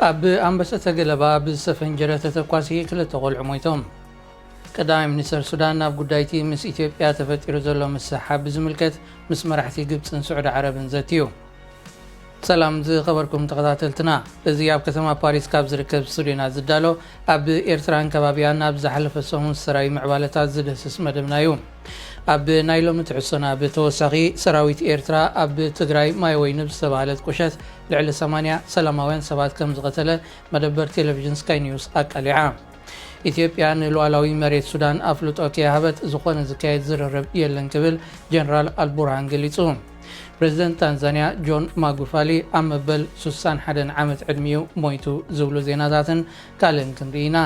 ኣብ ኣምባሳደ ገለባ ብዝተፈንጀረ ተተኳሲ ክልተ ቆልዑ ሞይቶም ቀዳማይ ሚኒስትር ሱዳን ናብ ጉዳይቲ ምስ ኢትዮጵያ ተፈጢሩ ዘሎ ምስሓብ ብዝምልከት ምስ መራሕቲ ግብፅን ስዑድ ዓረብን ዘትዩ ሰላም ዝኸበርኩም ተኸታተልትና እዚ ኣብ ከተማ ፓሪስ ካብ ዝርከብ ስቱድዮና ዝዳሎ ኣብ ኤርትራን ከባቢያን ናብ ዝሓለፈ ሰሙን ሰራዊ ምዕባለታት ዝደስስ መደብና እዩ ኣብ ናይ ሎሚ ትሕሶና ብተወሳኺ ሰራዊት ኤርትራ ኣብ ትግራይ ማይ ወይኒ ዝተባሃለት ቁሸት ልዕሊ 80 ሰላማውያን ሰባት ከም ዝቀተለ መደበር ቴሌቪዥን ስካይ ኒውስ ኣቃሊዓ ኢትዮጵያ ንሉዓላዊ መሬት ሱዳን ኣፍልጦ ከይሃበት ዝኾነ ዝካየድ ዝርርብ የለን ክብል ጀነራል አልቡርሃን ገሊጹ ፕሬዝደንት ታንዛኒያ ጆን ማጉፋሊ ኣብ መበል 61 ዓመት ዕድሚኡ ሞይቱ ዝብሉ ዜናታትን ካልእን ክንርኢና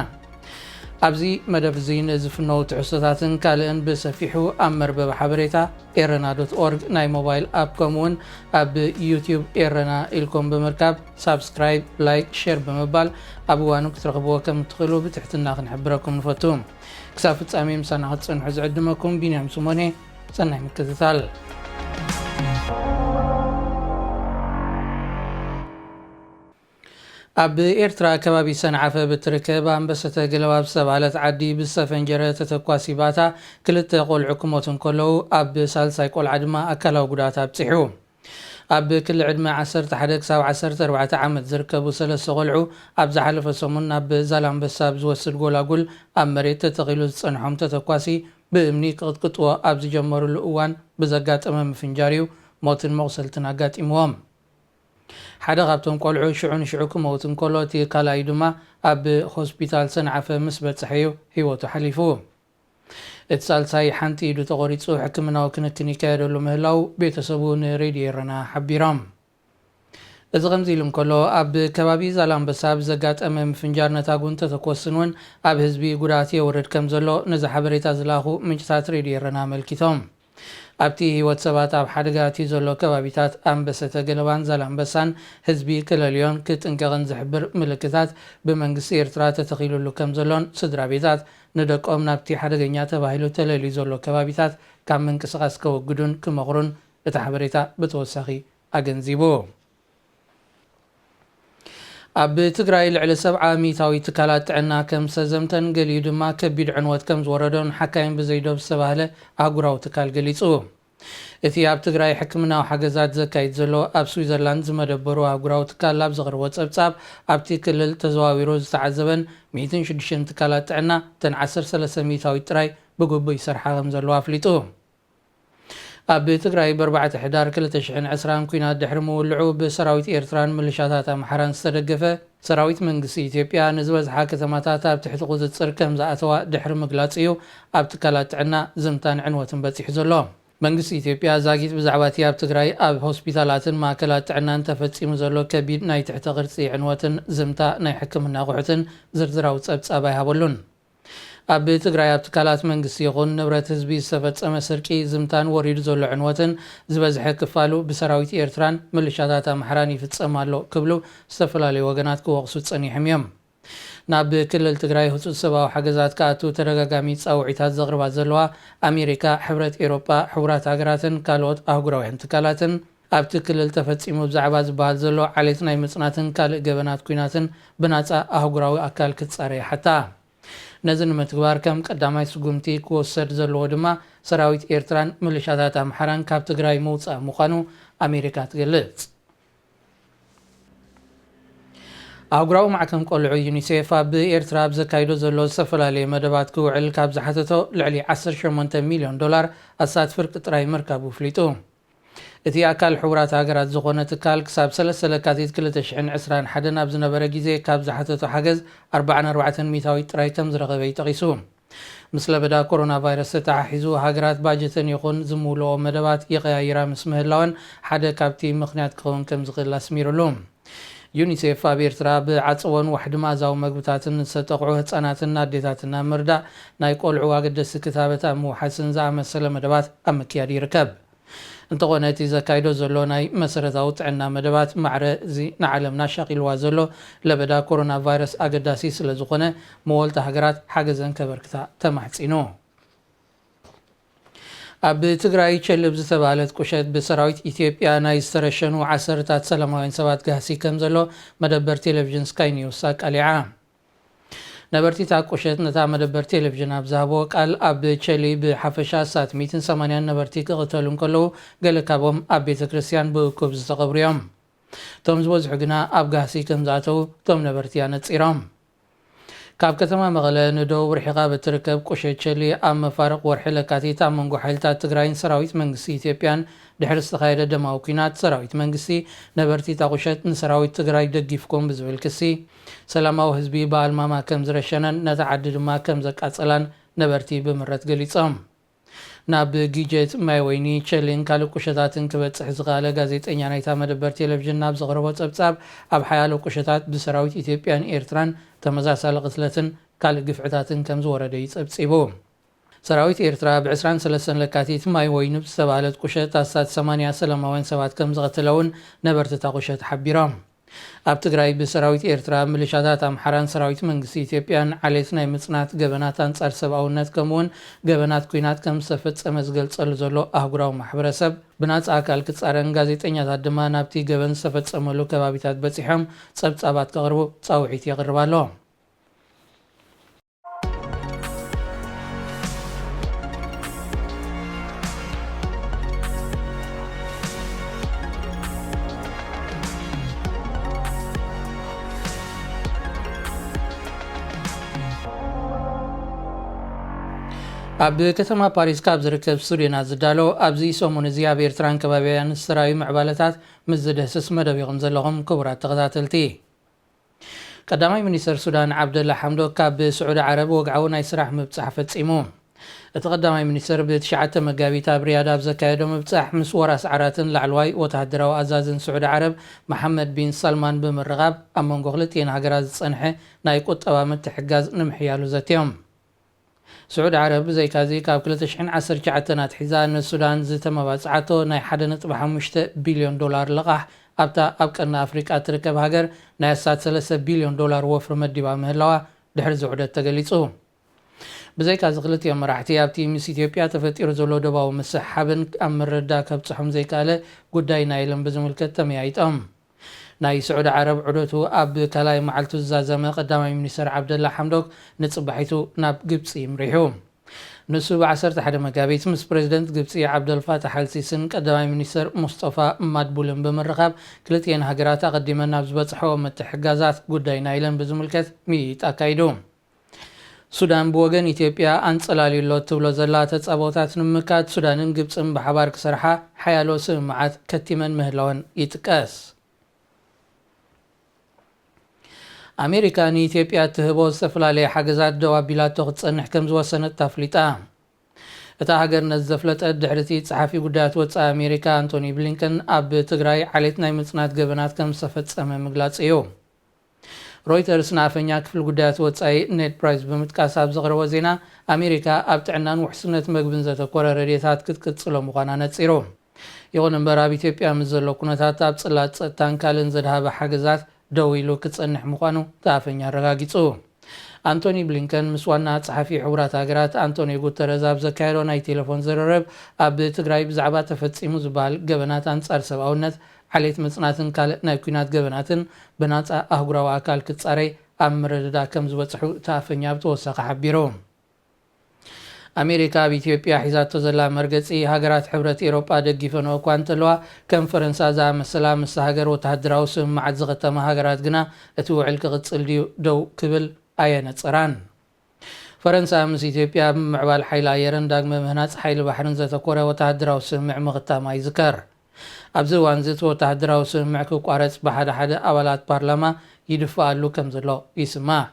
ኣብዚ መደብ እዚ ንዝፍነው ትሕዝቶታትን ካልእን ብሰፊሑ ኣብ መርበብ ሓበሬታ ኤረና.ኦርግ ናይ ሞባይል ኣፕ ከምኡውን ኣብ ዩቲዩብ ኤረና ኢልኩም ብምርካብ ሳብስክራይብ ላይክ ሼር ብምባል ኣብ እዋኑ ክትረኽብዎ ከም ትኽእሉ ብትሕትና ክንሕብረኩም ንፈቱ ክሳብ ፍጻሜ ምሳና ክትፅንሑ ዝዕድመኩም ቢንያም ስሞኔ ሰናይ ምክትታል ኣብ ኤርትራ ከባቢ ሰንዓፈ ብትርከብ ኣምባሳደ ገለባ ዝተባሃለት ዓዲ ብዝተፈንጀረ ተተኳሲ ባታ ክልተ ቆልዑ ክሞቱን ከለዉ ኣብ ሳልሳይ ቆልዓ ድማ ኣካላዊ ጉድኣት ኣብፅሑ ኣብ ክሊ ዕድመ 11 ክሳብ 14 ዓመት ዝርከቡ ሰለስተ ቆልዑ ኣብ ዝሓለፈ ሰሙን ኣብ ዛላንበሳ ዝወስድ ጎላጉል ኣብ መሬት ተተኺሉ ዝፀንሖም ተተኳሲ ብእምኒ ክቅጥቅጥዎ ኣብ ዝጀመሩሉ እዋን ብዘጋጠመ ምፍንጃር እዩ ሞትን መቁሰልትን ኣጋጢምዎም ሓደ ካብቶም ቆልዑ ሽዑ ንሽዑ ክመውት እንከሎ እቲ ካልኣይ ድማ ኣብ ሆስፒታል ሰንዓፈ ምስ በፅሐ እዩ ሂወቱ ሓሊፉ እቲ ሳልሳይ ሓንቲ ኢዱ ተቆሪፁ ሕክምናዊ ክንክን ይካየደሉ ምህላው ቤተሰቡ ንሬድዮ ኤረና ሓቢሮም እዚ ከምዚ ኢሉ እንከሎ ኣብ ከባቢ ዛላንበሳ ብዘጋጠመ ምፍንጃር ነታ ጉንተ ተተኮስን እውን ኣብ ህዝቢ ጉድኣት የውርድ ከም ዘሎ ነዚ ሓበሬታ ዝላኹ ምንጭታት ሬድዮ ኤረና ኣመልኪቶም ኣብቲ ህይወት ሰባት ኣብ ሓደጋ እቲ ዘሎ ከባቢታት ኣምባሳደ ገለባን ዛላንበሳን ህዝቢ ክለልዮን ክጥንቀቕን ዝሕብር ምልክታት ብመንግስቲ ኤርትራ ተተኺሉሉ ከም ዘሎን ስድራ ቤታት ንደቆም ናብቲ ሓደገኛ ተባሂሉ ተለልዩ ዘሎ ከባቢታት ካብ ምንቅስቓስ ከወግዱን ክመኽሩን እቲ ሓበሬታ ብተወሳኺ ኣገንዚቡ ኣብ ትግራይ ልዕሊ 70 ሚታዊ ትካላት ጥዕና ከም ዝተዘምተን ገሊኡ ድማ ከቢድ ዕንወት ከም ዝወረዶን ሓካይም ብዘይዶብ ዝተባሃለ ኣህጉራዊ ትካል ገሊጹ እቲ ኣብ ትግራይ ሕክምናዊ ሓገዛት ዘካይድ ዘሎ ኣብ ስዊዘርላንድ ዝመደበሩ ኣህጉራዊ ትካል ኣብ ዘቕርቦ ፀብጻብ ኣብቲ ክልል ተዘዋዊሩ ዝተዓዘበን 106 ትካላት ጥዕና ተን 13 ሚታዊ ጥራይ ብግቡእ ይሰርሓ ከም ዘለዎ ኣፍሊጡ ኣብ ትግራይ ብ4 ሕዳር 2020 ኩናት ድሕሪ ምውልዑ ብሰራዊት ኤርትራን ምልሻታት ኣምሓራን ዝተደገፈ ሰራዊት መንግስቲ ኢትዮጵያ ንዝበዝሓ ከተማታት ኣብ ትሕቲ ቁፅፅር ከም ዝኣተዋ ድሕሪ ምግላፅ እዩ ኣብ ትካላት ጥዕና ዝምታን ዕንወትን በፂሑ ዘሎ መንግስቲ ኢትዮጵያ ዛጊት ብዛዕባ እቲ ኣብ ትግራይ ኣብ ሆስፒታላትን ማእከላት ጥዕናን ተፈፂሙ ዘሎ ከቢድ ናይ ትሕቲ ቅርፂ ዕንወትን ዝምታ ናይ ሕክምና ኣቑሑትን ዝርዝራዊ ፀብጻብ ኣይሃበሉን ኣብ ትግራይ ኣብ ትካላት መንግስቲ ይኹን ንብረት ህዝቢ ዝተፈፀመ ስርቂ ዝምታን ወሪዱ ዘሎ ዕንወትን ዝበዝሐ ክፋሉ ብሰራዊት ኤርትራን ምልሻታት ኣምሓራን ይፍፀም ኣሎ ክብሉ ዝተፈላለዩ ወገናት ክወቕሱ ፀኒሖም እዮም ናብ ክልል ትግራይ ህፁፅ ሰብኣዊ ሓገዛት ከኣቱ ተደጋጋሚ ፃውዒታት ዘቕርባ ዘለዋ ኣሜሪካ ሕብረት ኤሮጳ ሕቡራት ሃገራትን ካልኦት ኣህጉራውያን ትካላትን ኣብቲ ክልል ተፈፂሙ ብዛዕባ ዝበሃል ዘሎ ዓሌት ናይ ምፅናትን ካልእ ገበናት ኩናትን ብናፃ ኣህጉራዊ ኣካል ክትፃረይ ሓታ ነዚ ንምትግባር ከም ቀዳማይ ስጉምቲ ክወሰድ ዘለዎ ድማ ሰራዊት ኤርትራን ምልሻታት ኣምሓራን ካብ ትግራይ ምውፃእ ምዃኑ ኣሜሪካ ትገልጽ ኣህጉራዊ ማዕከም ቆልዑ ዩኒሴፍ ኣብ ኤርትራ ብዘካይዶ ዘሎ ዝተፈላለየ መደባት ክውዕል ካብ ዝሓተቶ ልዕሊ 18 ሚልዮን ዶላር ኣሳትፍር ጥራይ ምርካቡ ፍሊጡ እቲ ኣካል ሕቡራት ሃገራት ዝኾነ ትካል ክሳብ 3 ለካቲት 2021 ኣብ ዝነበረ ግዜ ካብ ዝሓተቶ ሓገዝ 44 ሚታዊ ጥራይ ከም ዝረኸበ ይጠቒሱ ምስ ለበዳ ኮሮና ቫይረስ ተተሓሒዙ ሃገራት ባጀተን ይኹን ዝምውልኦ መደባት ይቀያይራ ምስ ምህላወን ሓደ ካብቲ ምክንያት ክኸውን ከም ዝኽእል ኣስሚሩሉ ዩኒሴፍ ኣብ ኤርትራ ብዓፀቦን ዋሕዲ መኣዛዊ መግብታትን ዝተጠቕዑ ህፃናትን ኣዴታትን ኣብ ምርዳእ ናይ ቆልዑ ኣገደስቲ ክታበት ኣብ ምውሓስን ዝኣመሰለ መደባት ኣብ ምክያድ ይርከብ እንተኾነ እቲ ዘካይዶ ዘሎ ናይ መሰረታዊ ጥዕና መደባት ማዕረ እዚ ንዓለምና ሻቂልዋ ዘሎ ለበዳ ኮሮና ቫይረስ ኣገዳሲ ስለ ዝኾነ መወልቲ ሃገራት ሓገዘን ከበርክታ ተማሕፂኑ ኣብ ትግራይ ቸልብ ዝተባሃለት ቁሸት ብሰራዊት ኢትዮጵያ ናይ ዝተረሸኑ ዓሰርታት ሰላማውያን ሰባት ጋሲ ከም ዘሎ መደበር ቴሌቪዥን ስካይ ኒውስ ኣቃሊዓ። ነበርቲታ ቁሸት ነታ መደበር ቴሌቪዥን ኣብ ዝሃቦ ቃል ኣብ ቸሊ ብሓፈሻ 180 ነበርቲ ክቕተሉ እንከለዉ ገለ ካብኦም ኣብ ቤተ ክርስቲያን ብእኩብ ዝተቐብሩ እዮም። እቶም ዝበዝሑ ግና ኣብ ጋሲ ከም ዝኣተዉ እቶም ነበርቲ ኣነፂሮም። ካብ ከተማ መቐለ ንደቡብ ርሒቓ በትርከብ ቁሸት ቸሊ ኣብ መፋርቕ ወርሒ ለካቲት ኣብ መንጎ ሓይልታት ትግራይን ሰራዊት መንግስቲ ኢትዮጵያን ድሕሪ ዝተኻየደ ደማዊ ኩናት ሰራዊት መንግስቲ ነበርቲታ ቁሸት ንሰራዊት ትግራይ ደጊፍኩም ብዝብል ክሲ ሰላማዊ ህዝቢ ብኣልማማ ከም ዝረሸነን ነታ ዓዲ ድማ ከም ዘቃፀላን ነበርቲ ብምረት ገሊፆም። ናብ ጊጀት ማይ ወይኒ ቸሊን ካልእ ቁሸታትን ክበፅሕ ዝኸኣለ ጋዜጠኛ ናይታ መደበር ቴሌቪዥን ናብ ዘቕረቦ ፀብጻብ ኣብ ሓያሎ ቁሸታት ብሰራዊት ኢትዮጵያን ኤርትራን ተመሳሳሊ ቅትለትን ካልእ ግፍዕታትን ከም ዝወረደ ይፀብፂቡ። ሰራዊት ኤርትራ ብ23 ለካቲት ማይ ወይኒ ዝተባሃለት ቁሸት ኣሳት 80 ሰላማውያን ሰባት ከም ዝቐተለውን ነበርቲታ ቁሸት ሓቢሮም። ኣብ ትግራይ ብሰራዊት ኤርትራ ሚሊሻታት ኣምሓራን ሰራዊት መንግስቲ ኢትዮጵያን ዓሌት ናይ ምጽናት ገበናት አንጻር ሰብኣውነት ከምኡውን ገበናት ኩናት ከም ዝተፈጸመ ዝገልጸሉ ዘሎ ኣህጉራዊ ማሕበረሰብ ብናፃ ኣካል ክጻረን ጋዜጠኛታት ድማ ናብቲ ገበን ዝተፈጸመሉ ከባቢታት በፂሖም ፀብጻባት ከቕርቡ ፃውዒት የቕርብ ኣሎ። ኣብ ከተማ ፓሪስ ካብ ዝርከብ ስቱድዮናት ዝዳሎ ኣብዚ ሰሙን እዚ ኣብ ኤርትራን ከባቢያን ዝተራዩ ምዕባለታት ምስ ዝደስስ መደብ ኢኹም ዘለኹም ክቡራት ተኸታተልቲ። ቀዳማይ ሚኒስተር ሱዳን ዓብደላ ሓምዶክ ካብ ስዑድ ዓረብ ወግዓዊ ናይ ስራሕ ምብፃሕ ፈፂሙ። እቲ ቀዳማይ ሚኒስተር ብ9 መጋቢት ኣብ ሪያድ ኣብ ዘካየዶ ምብፃሕ ምስ ወራስ ዓራትን ላዕለዋይ ወተሃደራዊ ኣዛዝን ስዑድ ዓረብ መሐመድ ቢን ሰልማን ብምርቓብ ኣብ መንጎ ክልቲአን ሃገራት ዝፀንሐ ናይ ቁጠባ ምትሕግጋዝ ንምሕያሉ ዘትዮም። ስዑድ ዓረብ ብዘይካዚ ካብ 2019 ኣትሒዛ ንሱዳን ዝተመባፅዓቶ ናይ 1.5 ቢልዮን ዶላር ልቓሕ ኣብታ ኣብ ቀርኒ ኣፍሪቃ ትርከብ ሃገር ናይ 3 ቢልዮን ዶላር ወፍሪ መዲባ ምህላዋ ድሕሪ ዝውዕደት ተገሊጹ። ብዘይካዚ ክልቲኦም መራሕቲ ኣብቲ ምስ ኢትዮጵያ ተፈጢሩ ዘሎ ደባዊ ምስሓብን ኣብ ምርዳእ ከብፅሖም ዘይከኣለ ጉዳይ ናይሎም ብዝምልከት ተመያይጦም። ናይ ስዑድ ዓረብ ዑደቱ ኣብ ካልኣይ መዓልቱ ዝዛዘመ ቀዳማይ ሚኒስተር ዓብደላ ሓምዶክ ንፅባሒቱ ናብ ግብፂ ይምሪሑ። ንሱ ብ11 መጋቢት ምስ ፕሬዚደንት ግብፂ ዓብደልፋታሕ አልሲስን ቀዳማይ ሚኒስተር ሙስጠፋ ማድቡልን ብምርኻብ ክልቲአን ሃገራት ኣቐዲመን ናብ ዝበፅሐዎ ምትሕግጋዛት ጉዳይ ናይለን ብዝምልከት ሚኢት ኣካይዱ። ሱዳን ብወገን ኢትዮጵያ ኣንፀላሊሎ ትብሎ ዘላ ተፃቦታት ንምምካት ሱዳንን ግብፅን ብሓባር ክሰርሓ ሓያሎ ስምምዓት ከቲመን ምህላወን ይጥቀስ። ኣሜሪካ ንኢትዮጵያ ትህቦ ዝተፈላለየ ሓገዛት ደው ኣቢላቶ ክትፀንሕ ከም ዝወሰነት ተፍሊጣ። እታ ሃገር ነዚ ዘፍለጠት ድሕርቲ ጸሓፊ ጉዳያት ወፃኢ ኣሜሪካ አንቶኒ ብሊንከን ኣብ ትግራይ ዓሌት ናይ ምጽናት ገበናት ከም ዝተፈጸመ ምግላጽ እዩ። ሮይተርስ ንኣፈኛ ክፍል ጉዳያት ወፃኢ ኔድ ፕራይስ ብምጥቃስ ኣብ ዘቕረቦ ዜና ኣሜሪካ ኣብ ጥዕናን ውሕስነት መግብን ዘተኮረ ረድኤታት ክትቅጽሎ ምዃና ነጺሩ። ይኹን እምበር ኣብ ኢትዮጵያ ምስ ዘሎ ኩነታት ኣብ ጽላት ጸጥታን ካልእን ዘድሃበ ሓገዛት ደው ኢሉ ክጸንሕ ምዃኑ ተኣፈኛ ኣረጋጊጹ። አንቶኒ ብሊንከን ምስ ዋና ጸሓፊ ሕቡራት ሃገራት አንቶኒዮ ጉተረዝ ኣብ ዘካየዶ ናይ ቴሌፎን ዝርርብ ኣብ ትግራይ ብዛዕባ ተፈጺሙ ዝበሃል ገበናት አንጻር ሰብኣውነት ዓሌት ምጽናትን ካልእ ናይ ኩናት ገበናትን ብናፃ ኣህጉራዊ ኣካል ክጻረይ ኣብ ምርድዳ ከም ዝበፅሑ ተኣፈኛ ብተወሳኺ ሓቢሩ። ኣሜሪካ ኣብ ኢትዮጵያ ሒዛቶ ዘላ መርገፂ ሃገራት ሕብረት ኤሮጳ ደጊፈንኦ እኳ እንተለዋ ከም ፈረንሳ ዝኣመሰላ ምስ ሃገር ወተሃደራዊ ስምምዓት ዝኸተማ ሃገራት ግና እቲ ውዕል ክቕፅል ድዩ ደው ክብል ኣየነፅራን። ፈረንሳ ምስ ኢትዮጵያ ብምዕባል ሓይሊ ኣየርን ዳግመ ምህናፅ ሓይሊ ባሕርን ዘተኮረ ወተሃደራዊ ስምምዕ ምኽታማ ይዝከር። ኣብዚ እዋን እዚ እቲ ወተሃደራዊ ስምምዕ ክቋረፅ ብሓደ ሓደ ኣባላት ፓርላማ ይድፍኣሉ ከም ዘሎ ይስማዕ።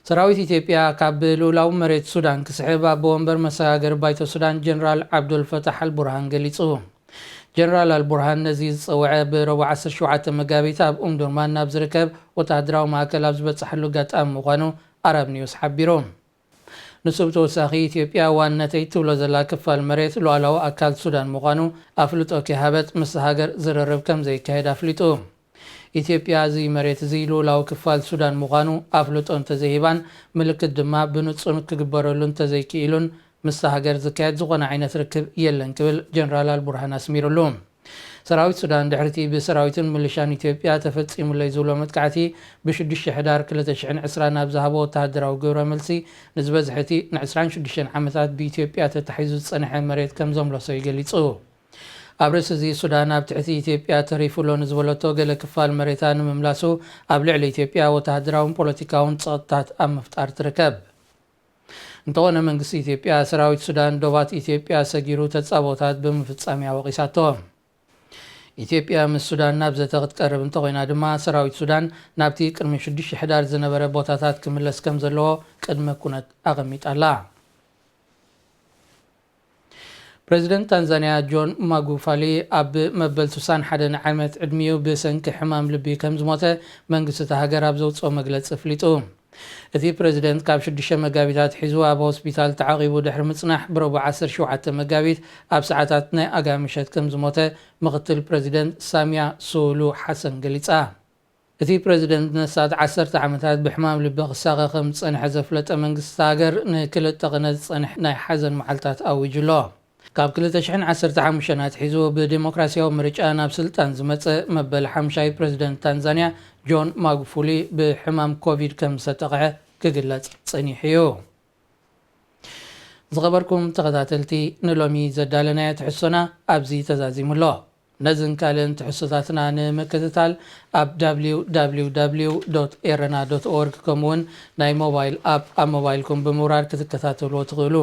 ሰራዊት ኢትዮጵያ ካብ ልኡላዊ መሬት ሱዳን ክስሕብ ኣብ ወንበር መሰጋገሪ ባይቶ ሱዳን ጀነራል ዓብዱልፈታሕ አልቡርሃን ገሊጹ። ጀነራል አልቡርሃን ነዚ ዝፀውዐ ብረቡዕ 17 መጋቢት ኣብ ኡምዱርማን ናብ ዝርከብ ወተሃደራዊ ማእከል ኣብ ዝበፅሐሉ ኣጋጣሚ ምዃኑ ኣረብ ኒውስ ሓቢሩ። ንሱ ብተወሳኺ ኢትዮጵያ ዋነተይ ትብሎ ዘላ ክፋል መሬት ሉኣላዊ ኣካል ሱዳን ምዃኑ ኣፍልጦ ከሃበት ምስ ሃገር ዝርርብ ከም ዘይካየድ ኣፍሊጡ። ኢትዮጵያ እዚ መሬት እዚ ልኡላዊ ክፋል ሱዳን ምዃኑ ኣፍልጦ እንተዘይባን ምልክት ድማ ብንጹር ክግበረሉ እንተዘይክኢሉን ምስ ሃገር ዝካየድ ዝኾነ ዓይነት ርክብ የለን ክብል ጀነራል አልቡርሃን አስሚሩሉ ሰራዊት ሱዳን ድሕርቲ ብሰራዊትን ሚሊሻን ኢትዮጵያ ተፈጺሙለይ ዝብሎ መጥቃዕቲ ብ6 ሕዳር 2020 ናብ ዝሃቦ ወተሃደራዊ ግብረ መልሲ ንዝበዝሕቲ ን26 ዓመታት ብኢትዮጵያ ተታሒዙ ዝጸንሐ መሬት ከም ዘምለሶ ይገሊጹ ኣብ ርእሲ እዚ ሱዳን ኣብ ትሕቲ ኢትዮጵያ ተሪፉሎ ንዝበለቶ ገለ ክፋል መሬታ ንምምላሱ ኣብ ልዕሊ ኢትዮጵያ ወተሃደራውን ፖለቲካውን ጸጥታት ኣብ ምፍጣር ትርከብ እንተኾነ መንግስቲ ኢትዮጵያ ሰራዊት ሱዳን ዶባት ኢትዮጵያ ሰጊሩ ተጻቦታት ብምፍጻም ያወቂሳቶ ኢትዮጵያ ምስ ሱዳን ናብ ዘተ ክትቀርብ እንተኾይና ድማ ሰራዊት ሱዳን ናብቲ ቅድሚ 6 ሕዳር ዝነበረ ቦታታት ክምለስ ከም ዘለዎ ቅድመ ኩነት ኣቐሚጣላ ፕሬዚደንት ታንዛኒያ ጆን ማጉፋሊ ኣብ መበል 61 ዓመት ዕድሚኡ ብሰንኪ ሕማም ልቢ ከም ዝሞተ መንግስቲ ሃገር ኣብ ዘውፅኦ መግለፂ ኣፍሊጡ እቲ ፕሬዚደንት ካብ 6 መጋቢታት ሒዙ ኣብ ሆስፒታል ተዓቂቡ ድሕሪ ምጽናሕ ብረቡዕ 17 መጋቢት ኣብ ሰዓታት ናይ ኣጋምሸት ከም ዝሞተ ምክትል ፕሬዚደንት ሳሚያ ሱሉ ሓሰን ገሊጻ እቲ ፕሬዚደንት ነሳት 10 ዓመታት ብሕማም ልቢ ክሳቐ ከም ዝጸንሐ ዘፍለጠ መንግስቲ ሃገር ንክልተ ቅነ ዝጸንሕ ናይ ሓዘን መዓልታት ኣዊጅሎ ካብ 2015 ሒዙ ብዲሞክራሲያዊ ምርጫ ናብ ስልጣን ዝመፀ መበል 5ይ ፕሬዚደንት ታንዛኒያ ጆን ማጉፉሊ ብሕማም ኮቪድ ከም ዝተጠቕዐ ክግለጽ ጸኒሑ እዩ ዝኸበርኩም ተኸታተልቲ ንሎሚ ዘዳለናዮ ትሕሶና ኣብዚ ተዛዚሙሎ ነዝን ካልእን ትሕሶታትና ንምክትታል ኣብ www.erna.org ከምኡውን ናይ ሞባይል ኣፕ ኣብ ሞባይልኩም ብምውራድ ክትከታተልዎ ትኽእሉ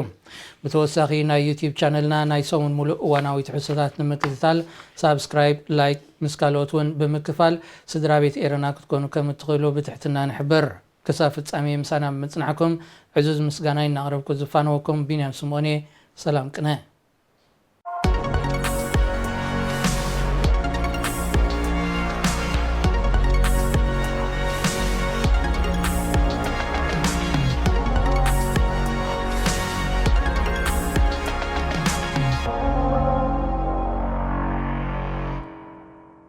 ብተወሳኺ ናይ ዩቲዩብ ቻነልና ናይ ሰሙን ሙሉእ እዋናዊ ትሕሶታት ንምክትታል ሳብስክራይብ ላይክ ምስ ካልኦት እውን ብምክፋል ስድራ ቤት ኤረና ክትኮኑ ከም እትኽእሉ ብትሕትና ንሕብር ክሳብ ፍጻሜ ምሳና ብምጽናዕኩም ዕዙዝ ምስጋና እናቕረብኩ ዝፋነወኩም ቢንያም ስምዖን ሰላም ቅነ